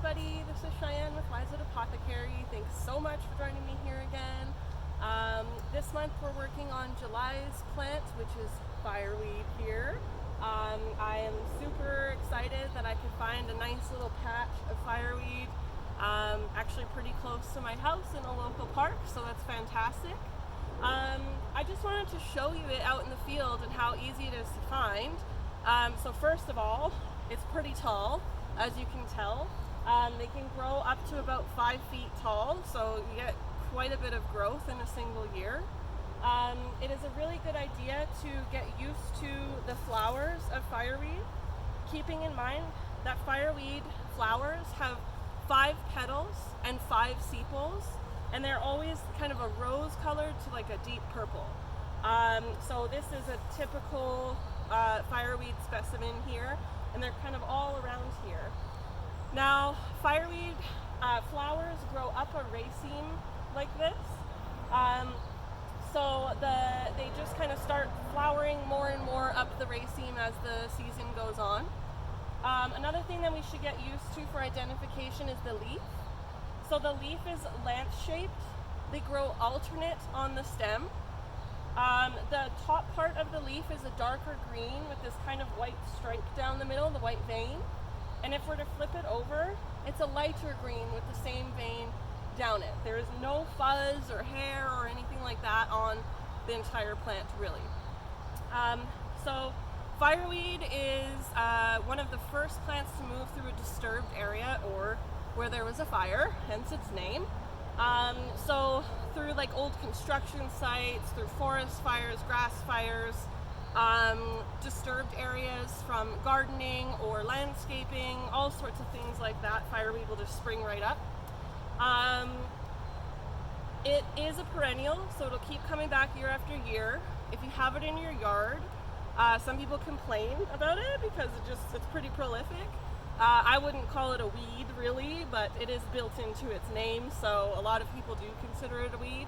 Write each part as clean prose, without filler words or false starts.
everybody, this is Cheyenne with Wisewood Apothecary. Thanks so much for joining me here again. This month we're working on July's plant, which is fireweed here. I am super excited that I could find a nice little patch of fireweed, actually pretty close to my house in a local park, so that's fantastic. I just wanted to show you it out in the field and how easy it is to find. So first of all, it's pretty tall, as you can tell. They can grow up to about 5 feet tall, so you get quite a bit of growth in a single year. It is a really good idea to get used to the flowers of fireweed, keeping in mind that fireweed flowers have 5 petals and 5 sepals, and they're always kind of a rose colored to like a deep purple. So this is a typical fireweed specimen here, and they're kind of all around here. Now, fireweed flowers grow up a raceme like this. They just kind of start flowering more and more up the raceme as the season goes on. Another thing that we should get used to for identification is the leaf. So the leaf is lance-shaped. They grow alternate on the stem. The top part of the leaf is a darker green with this kind of white stripe down the middle, the white vein. And if we're to flip it over, it's a lighter green with the same vein down it. There is no fuzz or hair or anything like that on the entire plant, really. So fireweed is one of the first plants to move through a disturbed area, or where there was a fire, hence its name. So through like old construction sites, through forest fires, grass fires, disturbed areas from gardening or landscaping, all sorts of things like that, fireweed will just spring right up. It is a perennial, so it'll keep coming back year after year. If you have it in your yard, some people complain about it because it's pretty prolific. I wouldn't call it a weed really, but it is built into its name, so a lot of people do consider it a weed.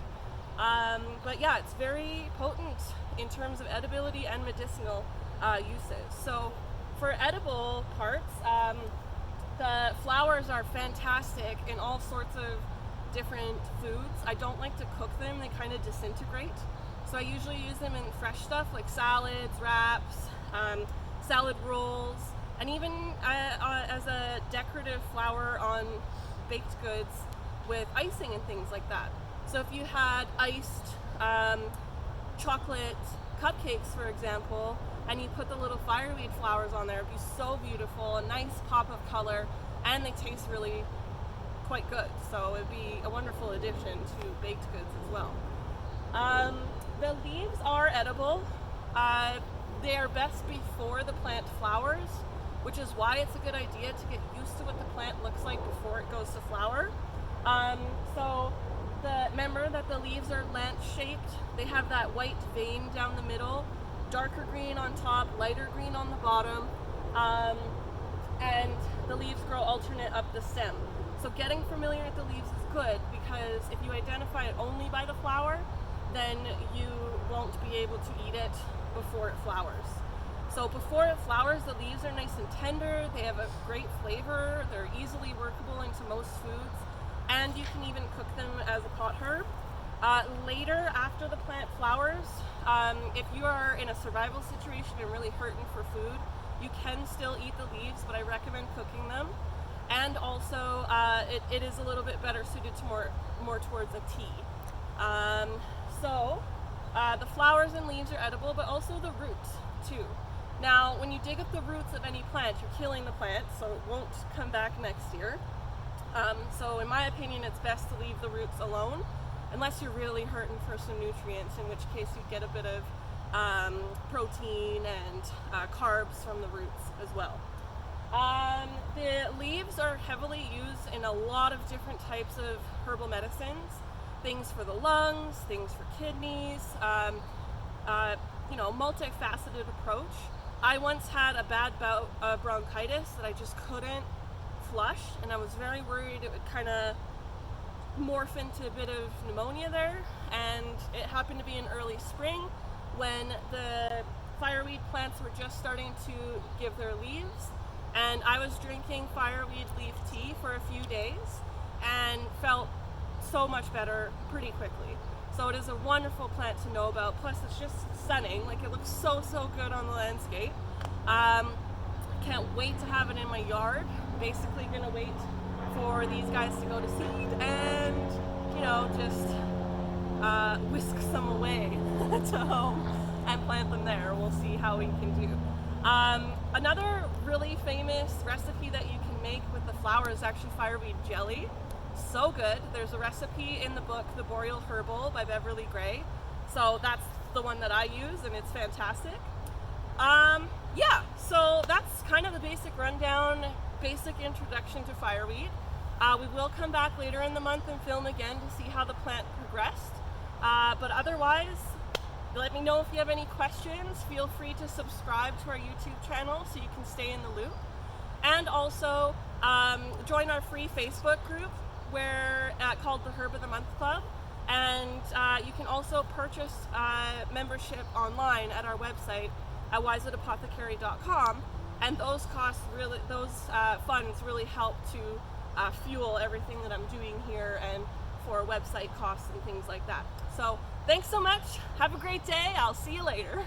But yeah, it's very potent in terms of edibility and medicinal uses. So for edible parts, the flowers are fantastic in all sorts of different foods. I don't like to cook them, they kind of disintegrate. So I usually use them in fresh stuff like salads, wraps, salad rolls, and even as a decorative flower on baked goods with icing and things like that. So if you had iced chocolate cupcakes, for example, and you put the little fireweed flowers on there, it'd be so beautiful, a nice pop of color, and they taste really quite good. So it'd be a wonderful addition to baked goods as well. The leaves are edible. They are best before the plant flowers, which is why it's a good idea to get used to what the plant looks like before it goes to flower. Remember that the leaves are lance-shaped. They have that white vein down the middle, darker green on top, lighter green on the bottom, and the leaves grow alternate up the stem. So getting familiar with the leaves is good, because if you identify it only by the flower, then you won't be able to eat it before it flowers. So before it flowers, the leaves are nice and tender, they have a great flavor, they're easily workable into most foods, and you can even cook them as a pot herb. Later, after the plant flowers, if you are in a survival situation and really hurting for food, you can still eat the leaves, but I recommend cooking them. And also, it is a little bit better suited to more towards a tea. The flowers and leaves are edible, but also the roots too. Now, when you dig up the roots of any plant, you're killing the plant, so it won't come back next year. So in my opinion, it's best to leave the roots alone, unless you're really hurting for some nutrients, in which case you get a bit of protein and carbs from the roots as well. The leaves are heavily used in a lot of different types of herbal medicines, things for the lungs, things for kidneys, multifaceted approach. I once had a bad bout of bronchitis that I just couldn't flush, and I was very worried it would kind of morph into a bit of pneumonia there, and it happened to be in early spring when the fireweed plants were just starting to give their leaves, and I was drinking fireweed leaf tea for a few days and felt so much better pretty quickly. So it is a wonderful plant to know about, plus it's just stunning, like it looks so good on the landscape. Can't wait to have it in my yard. Basically gonna wait for these guys to go to seed and, you know, just whisk some away to home and plant them there. We'll see how we can do. Another really famous recipe that you can make with the flower is actually fireweed jelly. So good. There's a recipe in the book The Boreal Herbal by Beverly Gray. So that's the one that I use and it's fantastic. Yeah, so that's kind of the basic rundown, basic introduction to fireweed. We will come back later in the month and film again to see how the plant progressed. But otherwise, let me know if you have any questions. Feel free to subscribe to our YouTube channel so you can stay in the loop. And also join our free Facebook group where called the Herb of the Month Club. And you can also purchase membership online at our website at wisewoodipothecary.com, and those funds really help to fuel everything that I'm doing here and for website costs and things like that. So thanks so much. Have a great day. I'll see you later.